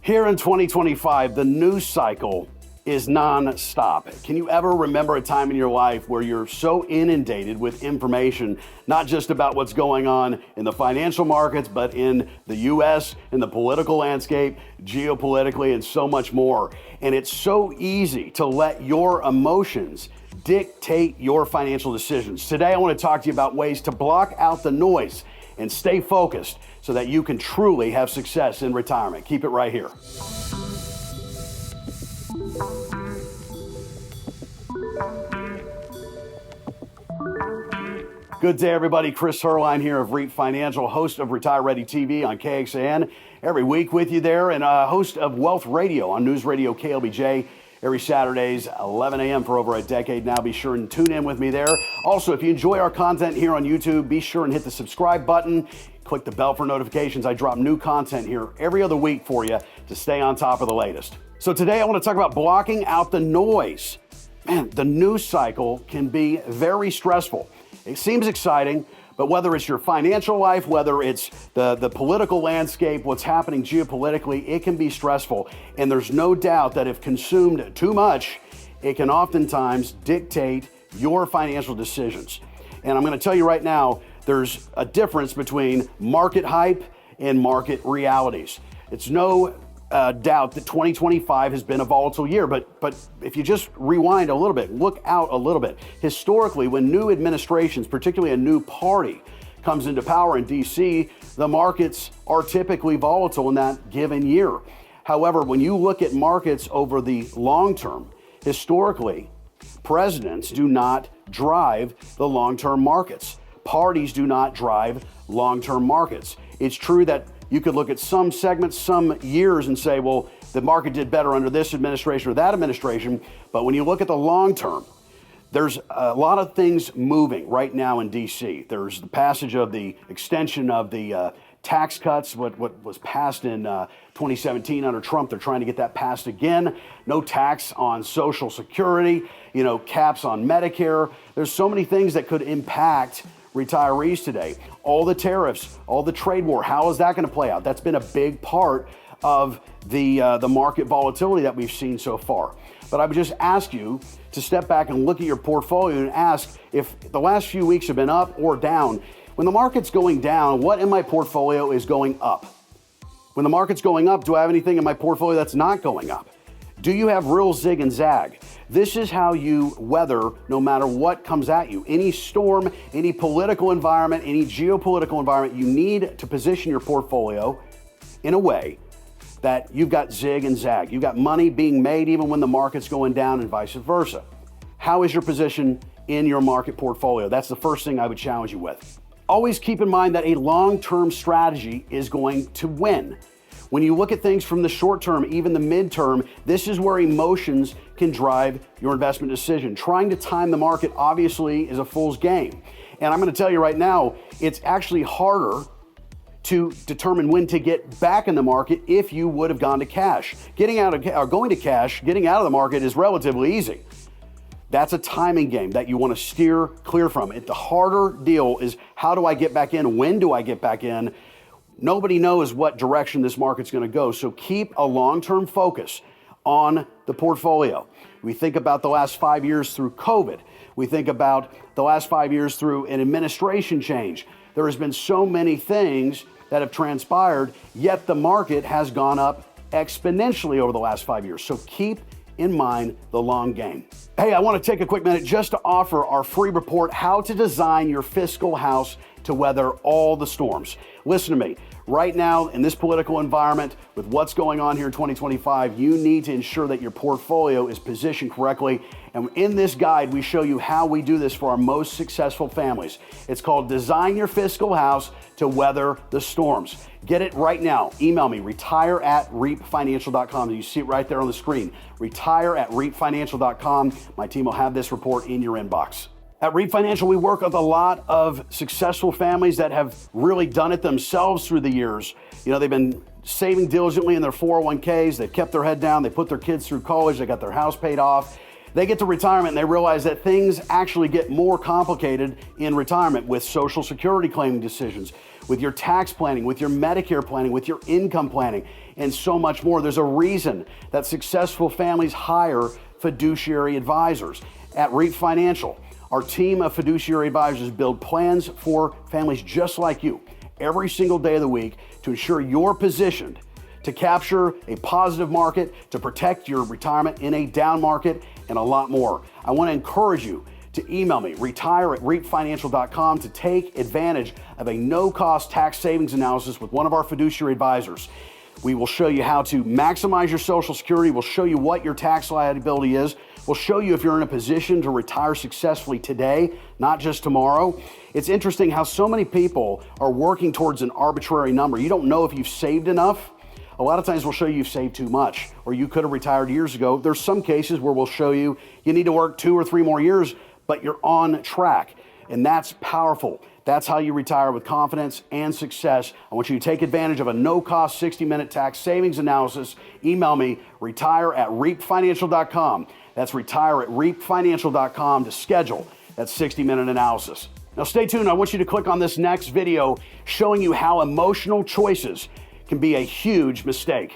Here in 2025, the news cycle is non-stop. Can you ever remember a time in your life where you're so inundated with information, not just about what's going on in the financial markets, but in the US, in the political landscape, geopolitically, and so much more? And it's so easy to let your emotions dictate your financial decisions. Today, I want to talk to you about ways to block out the noise and stay focused so that you can truly have success in retirement. Keep it right here. Good day, everybody. Chris Heerlein here of REAP Financial, host of Retire Ready TV on KXAN every week with you there, and host of Wealth Radio on News Radio KLBJ every Saturdays, 11 a.m. for over a decade now. Be sure and tune in with me there. Also, if you enjoy our content here on YouTube, be sure and hit the subscribe button. Click the bell for notifications. I drop new content here every other week for you to stay on top of the latest. So today I want to talk about blocking out the noise. Man, the news cycle can be very stressful. It seems exciting, but whether it's your financial life, whether it's the political landscape, what's happening geopolitically, it can be stressful. And there's no doubt that if consumed too much, it can oftentimes dictate your financial decisions. And I'm going to tell you right now, there's a difference between market hype and market realities. It's no doubt that 2025 has been a volatile year, but if you just rewind a little bit, look out a little bit. Historically, when new administrations, particularly a new party, comes into power in DC, the markets are typically volatile in that given year. However, when you look at markets over the long term, historically, presidents do not drive the long-term markets. Parties do not drive long-term markets. It's true that you could look at some segments, some years and say, well, the market did better under this administration or that administration. But when you look at the long term, there's a lot of things moving right now in DC. There's the passage of the extension of the tax cuts, what was passed in 2017 under Trump. They're trying to get that passed again. No tax on Social Security, caps on Medicare. There's so many things that could impact retirees today. All the tariffs, all the trade war, how is that going to play out? That's been a big part of the market volatility that we've seen so far. But I would just ask you to step back and look at your portfolio and ask if the last few weeks have been up or down. When the market's going down, what in my portfolio is going up? When the market's going up, do I have anything in my portfolio that's not going up? Do you have real zig and zag? This is how you weather no matter what comes at you. Any storm, any political environment, any geopolitical environment, you need to position your portfolio in a way that you've got zig and zag. You've got money being made even when the market's going down and vice versa. How is your position in your market portfolio? That's the first thing I would challenge you with. Always keep in mind that a long-term strategy is going to win. When you look at things from the short term, even the midterm, this is where emotions can drive your investment decision. Trying to time the market obviously is a fool's game. And I'm going to tell you right now, it's actually harder to determine when to get back in the market if you would have gone to cash. Going to cash, getting out of the market is relatively easy. That's a timing game that you want to steer clear from. The harder deal is how do I get back in? When do I get back in? Nobody knows what direction this market's going to go, so keep a long-term focus on the portfolio. We think about the last 5 years through COVID. We think about the last 5 years through an administration change. There has been so many things that have transpired, yet the market has gone up exponentially over the last 5 years. So keep in mind the long game. Hey, I want to take a quick minute just to offer our free report, How to Design Your Fiscal House to Weather All the Storms. Listen to me. Right now, in this political environment, with what's going on here in 2025, you need to ensure that your portfolio is positioned correctly. And in this guide, we show you how we do this for our most successful families. It's called Design Your Fiscal House to Weather the Storms. Get it right now. Email me, retire@reapfinancial.com. You see it right there on the screen. Retire@reapfinancial.com. My team will have this report in your inbox. At REAP Financial, we work with a lot of successful families that have really done it themselves through the years. They've been saving diligently in their 401ks. They've kept their head down. They put their kids through college. They got their house paid off. They get to retirement and they realize that things actually get more complicated in retirement with Social Security claiming decisions, with your tax planning, with your Medicare planning, with your income planning. and so much more. There's a reason that successful families hire fiduciary advisors. At REAP Financial, our team of fiduciary advisors build plans for families just like you every single day of the week to ensure you're positioned to capture a positive market, to protect your retirement in a down market, and a lot more. I want to encourage you to email me, retire@reapfinancial.com, to take advantage of a no-cost tax savings analysis with one of our fiduciary advisors. We will show you how to maximize your Social Security. We'll show you what your tax liability is. We'll show you if you're in a position to retire successfully today, not just tomorrow. It's interesting how so many people are working towards an arbitrary number. You don't know if you've saved enough. A lot of times we'll show you you've saved too much, or you could have retired years ago. There's some cases where we'll show you you need to work 2 or 3 more years, but you're on track. And that's powerful. That's how you retire with confidence and success. I want you to take advantage of a no-cost 60-minute tax savings analysis. Email me, retire@reapfinancial.com. That's retire@reapfinancial.com to schedule that 60-minute analysis. Now stay tuned. I want you to click on this next video showing you how emotional choices can be a huge mistake.